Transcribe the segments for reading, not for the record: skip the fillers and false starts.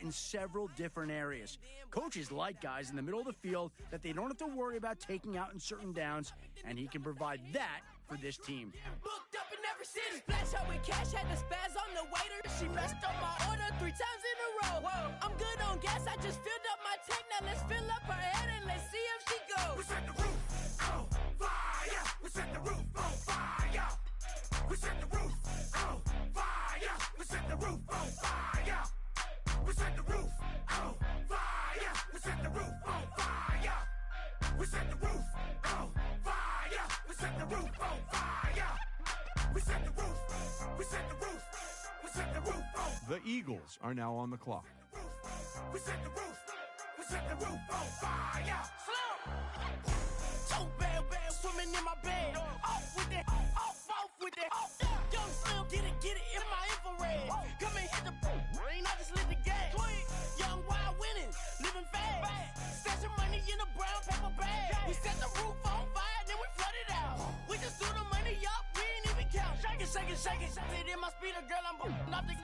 in several different areas. Coaches like guys in the middle of the field that they don't have to worry about taking out in certain downs, and he can provide that for this team. Booked up in every city. Splash out with cash, had the spaz on the waiter. She messed up my order 3 times in a row. Whoa. I'm good on gas, I just filled up my tank. Now let's fill up her head and let's see if she goes. We set the roof on fire. We set the roof on fire. We set the roof on fire. We set the roof on fire. We set the roof on fire. We set the roof on fire. We set the roof on fire. We set the roof on fire. We set the roof. We set the roof. We set the roof on. The Eagles are now on the clock. We set the roof. We set the roof on fire. Slow. So bad, swimming in my bed. Off with it, off with it. Young Slim, get it in my infrared. Come and hit the rain, I just lit the gas. Young wild winning, living fast. Stashing money in a brown paper bag. We set the roof on fire, then we flood it out. We just threw the money up, we ain't even count. Shake it, shake it, shake it. Shake it in my speeder, girl, I'm nothing,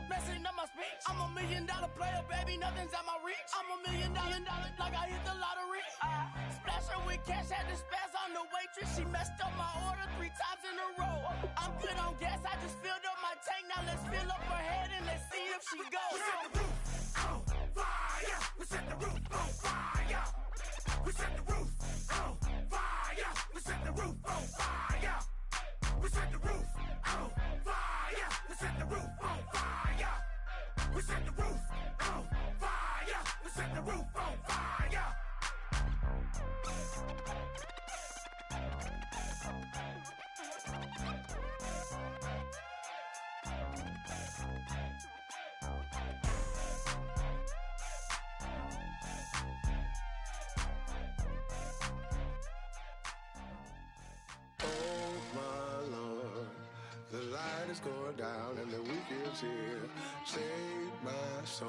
messing up my speech. I'm $1 million player, baby, nothing's at my reach. I'm $1 million, like I hit the lottery. Splash her with cash, had the spaz on the waitress. She messed up my order 3 times in a row. I'm good on gas, I just filled up my tank. Now let's fill up her head and let's see if she goes. We set the roof on fire. We set the roof on fire. We set the roof on fire. We set the roof on fire. We set the roof on fire. We set the roof on fire. We set the roof on fire. We set the roof on fire. The light is going down and the weekend's here. Save my soul.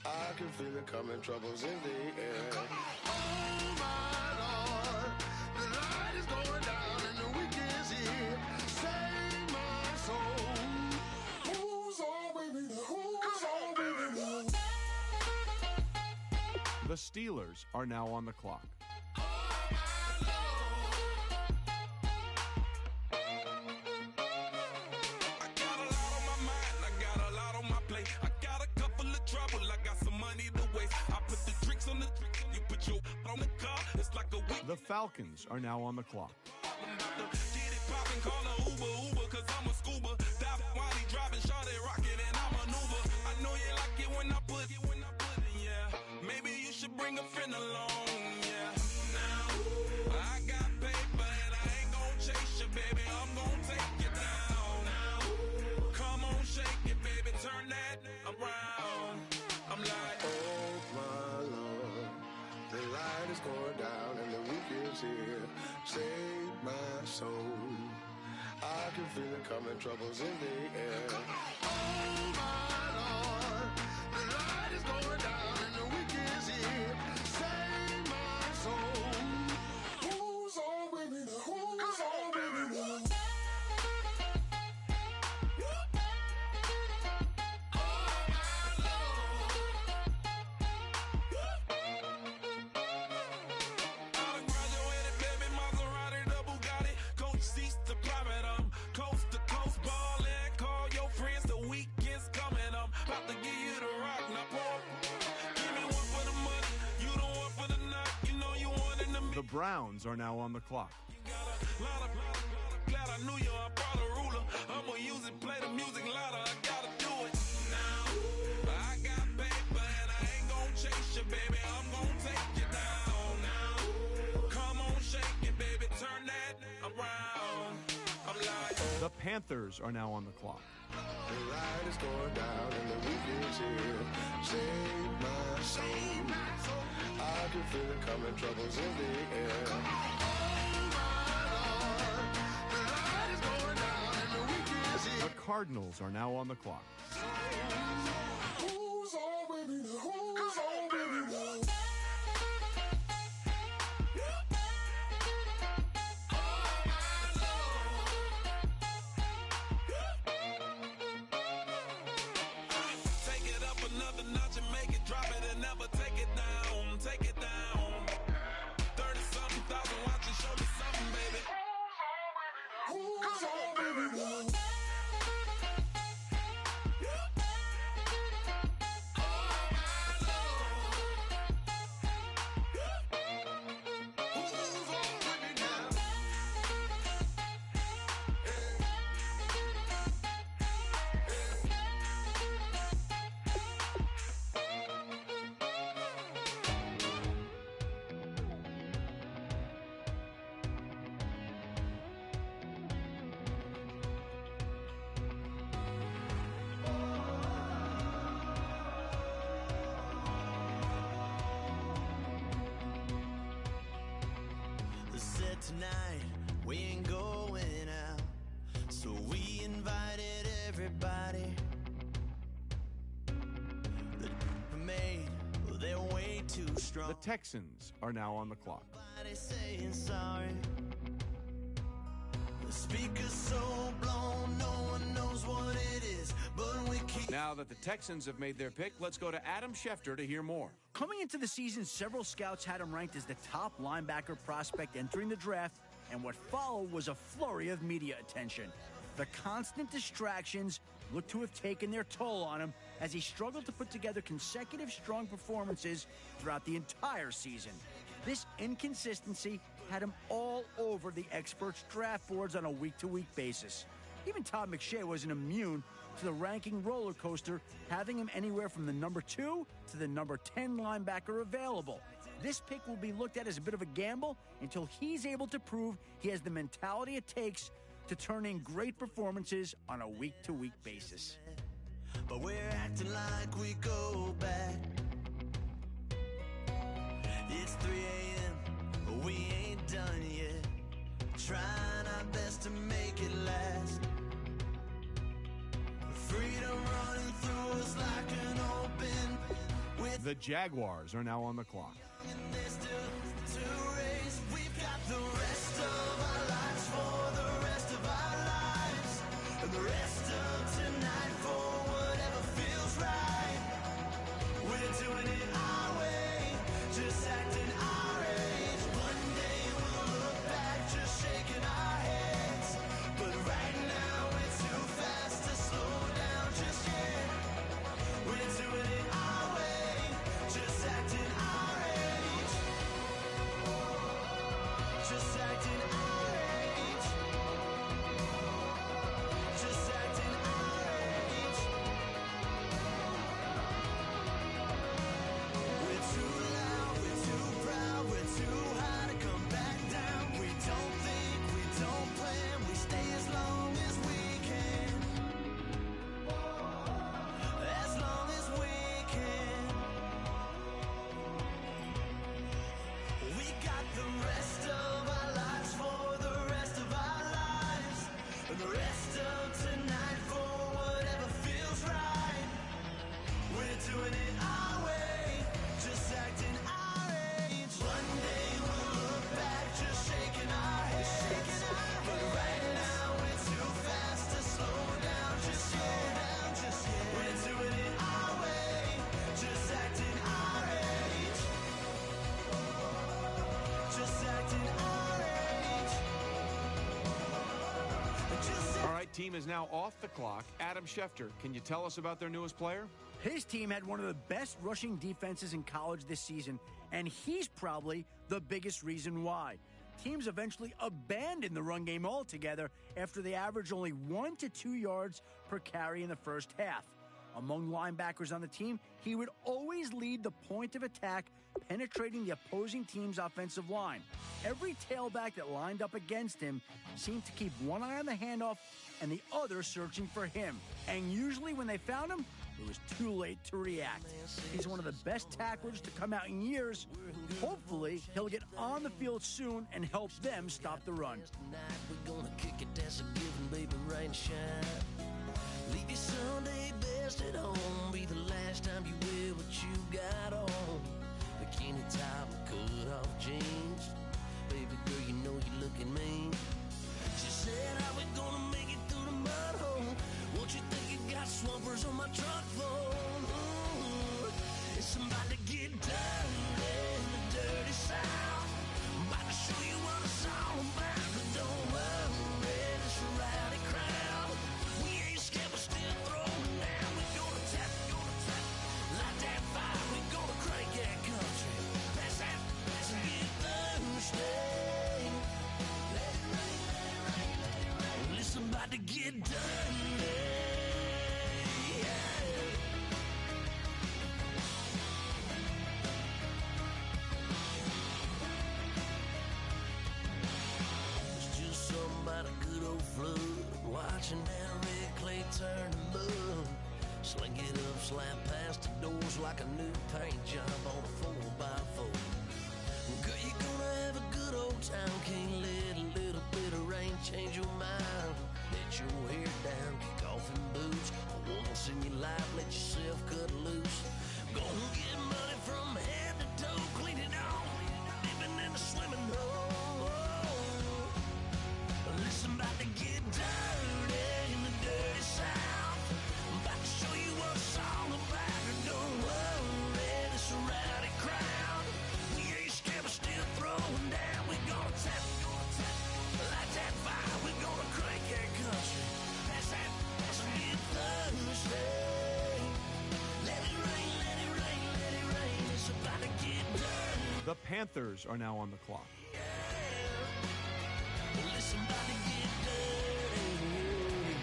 I can feel it coming, troubles in the air. Oh my Lord, the light is going down and the weekend's here. Save my soul. Who's on, baby? Who's on, baby? The Steelers are now on the clock. The Falcons are now on the clock. Maybe you should bring a friend along, yeah. Now, I got paper and I ain't gon' chase you, baby. I'm gon' take you down. Now, come on, shake it, baby. Turn that around. I'm like, oh my Lord. The light is going down and the weekend's here. Save my soul. I can feel it coming, troubles in the air. Oh my Lord, the light is going down and the weekend's here. Save my soul. Who's on with me now? Who's on with me now? The Browns are now on the clock. Glad I knew you, I brought a ruler. I'ma use it, play the music louder. I gotta do it now. I got paper and I ain't gon' chase you, baby. I'm gon' take you down now. Come on, shake it, baby. Turn that around. I'm like, the Panthers are now on the clock. The light is going down and the weekend's here. Save my soul. I can feel it coming, troubles in the air. Oh my Lord, the light is going down and the weekend's here. The Cardinals are now on the clock. Who's on with me now? Who's on with me now? a notch and make it, drop it and never take it down. Take it down. 30-something thousand watching, show me something, baby. Come on, baby. Tonight we ain't going out, so we invited everybody. The made, well, they're way too strong. The Texans are now on the clock. Nobody's saying sorry. The speaker's so blown, no one knows what it is, but we keep. Now that the Texans have made their pick, let's go to Adam Schefter to hear more. Coming into the season, several scouts had him ranked as the top linebacker prospect entering the draft, and what followed was a flurry of media attention. The constant distractions looked to have taken their toll on him as he struggled to put together consecutive strong performances throughout the entire season. This inconsistency had him all over the experts' draft boards on a week-to-week basis. Even Todd McShay wasn't immune to the ranking roller coaster, having him anywhere from the number 2 to the number 10 linebacker available. This pick will be looked at as a bit of a gamble until he's able to prove he has the mentality it takes to turn in great performances on a week-to-week basis. But we're acting like we go back. It's 3 a.m., but we ain't done yet. Trying our best to make it last. Freedom running through us like an open with The Jaguars are now on the clock. and there's still to race. We've got the rest of our lives for the rest of our lives, and the rest of tonight for whatever feels right. We're doing it our way, just acting our age. One day we'll look back, just shaking our heads, but right now we're too fast to slow down just yet. We're doing it our way, just acting our age. Just acting our age. Just acting our age. We're too loud, we're too proud, we're too high to come back down. We don't think, we don't plan, we stay as long as we can. As long as we can. We got the rest of our lives for the rest of our lives, and the rest of tonight for whatever feels right. We're doing it our way, just acting our age. One day we'll look back, just shaking our heads, but right now we're too fast to slow down just yet. We're doing it our way, just acting our age. Just acting our age. Just All right, team is now off the clock. Adam Schefter, can you tell us about their newest player? His team had one of the best rushing defenses in college this season, and he's probably the biggest reason why. Teams eventually abandoned the run game altogether after they averaged only 1 to 2 yards per carry in the first half. Among linebackers on the team, he would always lead the point of attack, penetrating the opposing team's offensive line. Every tailback that lined up against him seemed to keep one eye on the handoff and the other searching for him. And usually when they found him, it was too late to react. He's one of the best tacklers to come out in years. Hopefully, he'll get on the field soon and help them stop the run. tonight, we're gonna kick it, that's a given, baby, rain and shine. Leave your Sunday best at home, be the last time you wear what you got on. Bikini top and cut off jeans. Baby girl, you know you're looking mean. She said, how we gonna make it through the mud hole? Won't you think you got swampers on my truck phone? dirty in the dirty South. I'm about to show you what it's all about. But don't worry, this rowdy crowd. We ain't scared, we're still throwing down. We gonna tap, light that fire. We gonna crank that country. Pass and get thirsty. Let it rain, let it rain, let it rain. Listen, about to get dirty. About a good old flood, watching that red clay turn to mud. Sling it up, slap past the doors like a new paint job on a 4x4. Girl, you're gonna have a good old time. Can't let a little bit of rain change your mind. Let your hair down, kick off in boots. Once in your life, let yourself cut loose. Gonna get money from head to toe, clean it off, living in a swimming hole. Listen, about to get dirty in the dirty South. I'm about to show you what it's all about. Don't worry, this rowdy crowd. We ain't scared, we're still throwing down. We gonna tap, light that fire. We gonna crank that country. Pass and get thirsty. Let it rain, let it rain, let it rain. It's about to get dirty. The Panthers are now on the clock. Listen, about to get dirty.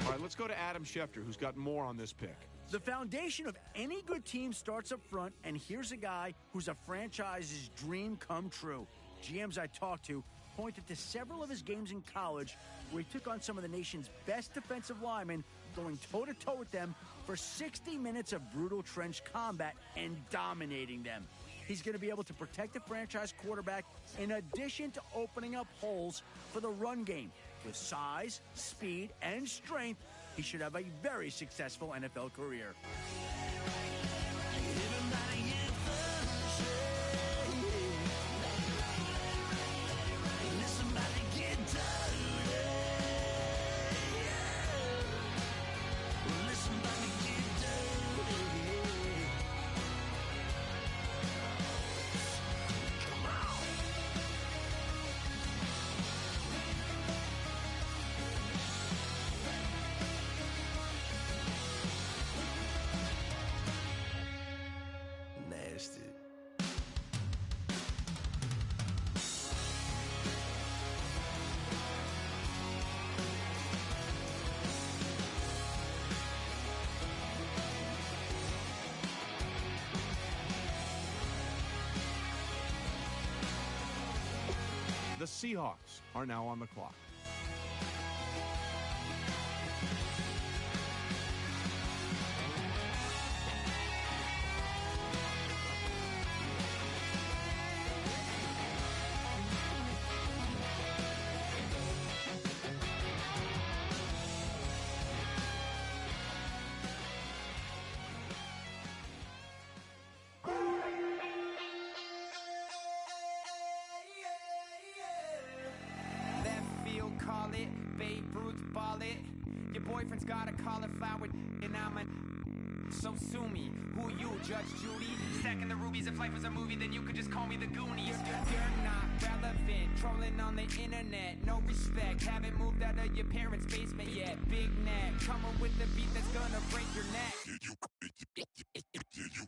All right, let's go to Adam Schefter, who's got more on this pick. The foundation of any good team starts up front, and here's a guy who's a franchise's dream come true. GMs I talked to pointed to several of his games in college where he took on some of the nation's best defensive linemen, going toe-to-toe with them for 60 minutes of brutal trench combat and dominating them. He's going to be able to protect the franchise quarterback in addition to opening up holes for the run game. With size, speed, and strength, he should have a very successful NFL career. The Seahawks are now on the clock. Call it, Babe Ruth ball it. Your boyfriend's got a cauliflower and I'm a... So sue me, who you, Judge Judy? Stacking the rubies, if life was a movie, then you could just call me the Goonies. You're not relevant, trolling on the internet, no respect. Haven't moved out of your parents' basement yet. Big neck, coming with the beat that's gonna break your neck. You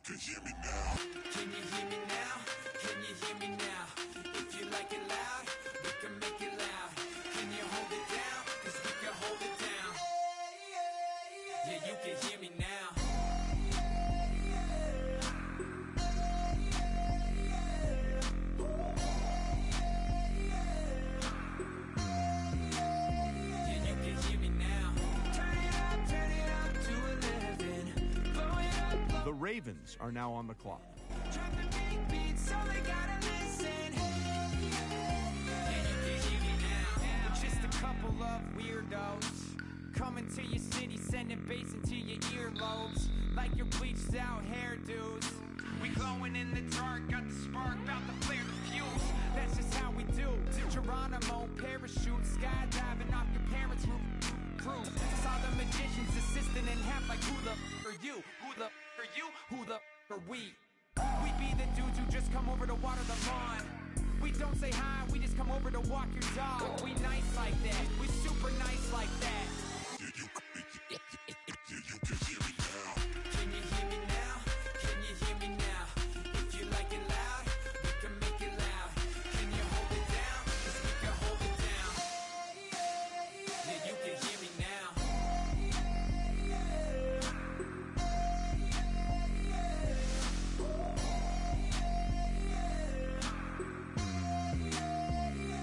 can hear me now. Can you hear me now? Can you hear me now? If you like it loud, we can make it loud. Can you hold it down? 'Cause we can hold it down. Yeah, you can hear me now. Yeah, you can hear me now. Turn it up to 11. Blow it up. The Ravens are now on the clock. Drop the big beats, so they gotta listen. Yeah, you can hear me now. We're just a couple of weirdos coming to your city, sending bass into your earlobes like your bleached out hairdos. We glowing in the dark, got the spark, about to flare the fuse. That's just how we do. Geronimo, parachute, skydiving off your parents' roof. Saw the magician's assistant in half like who the f are you? Who the are you? Who the are we? We be the dudes who just come over to water the lawn. We don't say hi, we just come over to walk your dog. We nice like that, we super nice like that. Can you hear me now? Can you hear me now? If you like it loud, we can make it loud. Can you hold it down? 'Cause we can hold it down. Yeah, you can hear me now.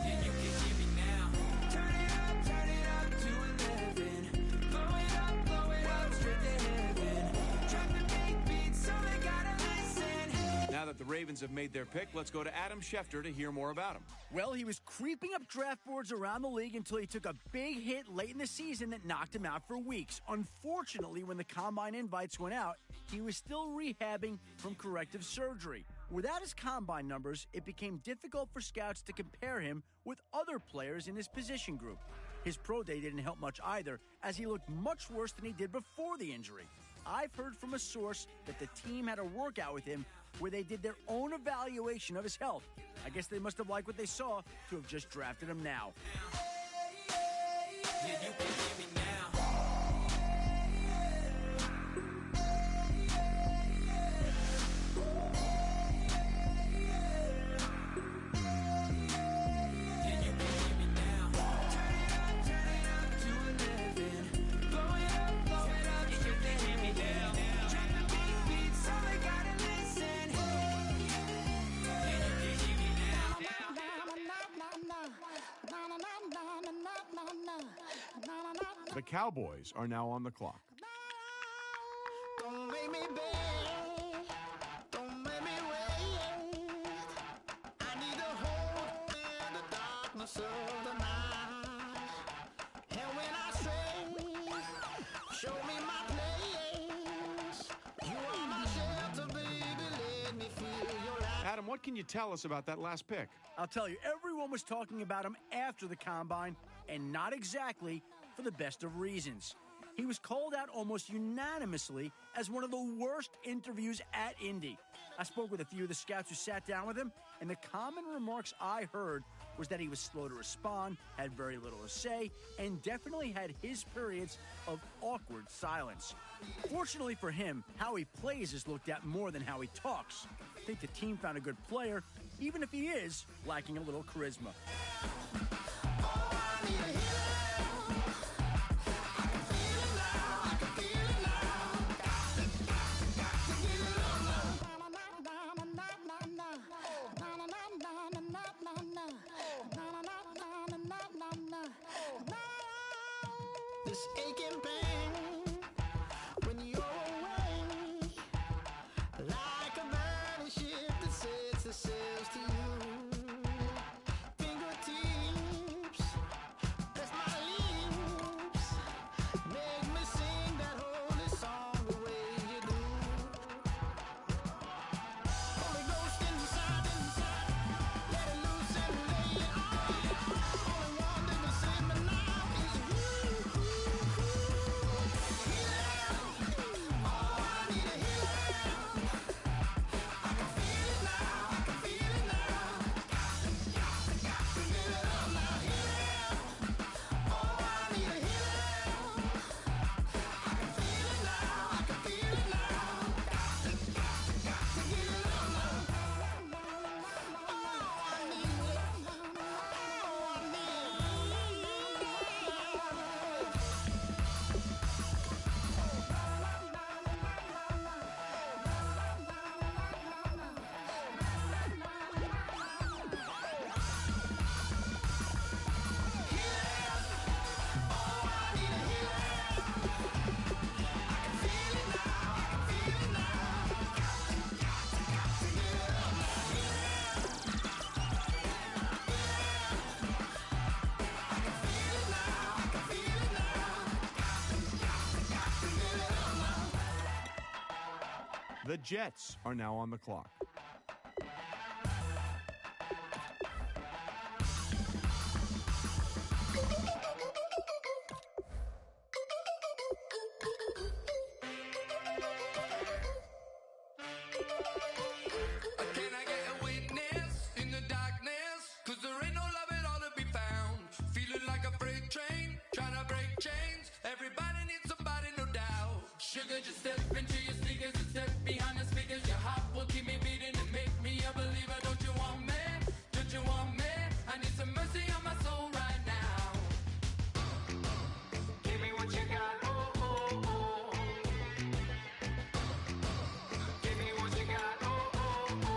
Yeah, you can hear me now. Turn it up to 11. Blow it up straight to heaven. Drop the big beat so they gotta listen. Now that the Ravens have made their pick, let's go to Adam Schefter to hear more about him. Well, he was creeping up draft boards around the league until he took a big hit late in the season that knocked him out for weeks. Unfortunately, when the combine invites went out, he was still rehabbing from corrective surgery. Without his combine numbers, it became difficult for scouts to compare him with other players in his position group. His pro day didn't help much either, as he looked much worse than he did before the injury. I've heard from a source that the team had a workout with him where they did their own evaluation of his health. I guess they must have liked what they saw to have just drafted him now. Yeah, you can hear me now. Yeah, you can hear me now. Turn it up to 11. Blow it up straight to hear me now. Drop the big beat so they gotta listen. Yeah, you can hear me now. The Cowboys are now on the clock. Don't make me beg, don't make me wait. I need to hold in the darkness of the night. And when I say, show me my place. You are my shelter, baby, let me feel your light. Adam, what can you tell us about that last pick? I'll tell you, everyone was talking about him after the combine, and not exactly for the best of reasons. He was called out almost unanimously as one of the worst interviews at Indy. I spoke with a few of the scouts who sat down with him, and the common remarks I heard was that he was slow to respond, had very little to say, and definitely had his periods of awkward silence. Fortunately for him, how he plays is looked at more than how he talks. I think the team found a good player, even if he is lacking a little charisma. This aching pain when you're away, like a burning ship that sets the sails to you. Fingertips, press my lips, make me sing that holy song the way you do. Holy Ghost inside, let it loose and lay it on. Only one that can save me now is you. The Jets are now on the clock. Can I get a witness in the darkness? 'Cause there ain't no love at all to be found. Feeling like a freight train, trying to break chains. Everybody needs somebody, no doubt. Sugar, just step into your sneakers and step behind the speakers. Your heart will keep me beating and make me a believer. Don't you want me? Don't you want me? I need some mercy on my soul right now. Give me what you got, oh, oh, oh. Give me what you got, oh, oh,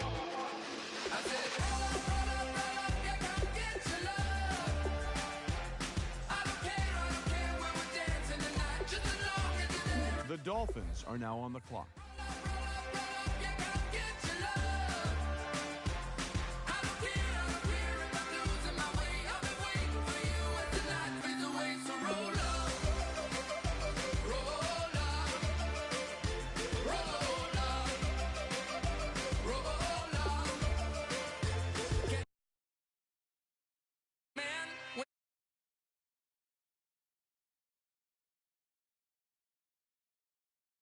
oh. I said, roll up, yeah, come get your love. I don't care when we're dancing tonight, just as long as you're there. The Dolphins are now on the clock.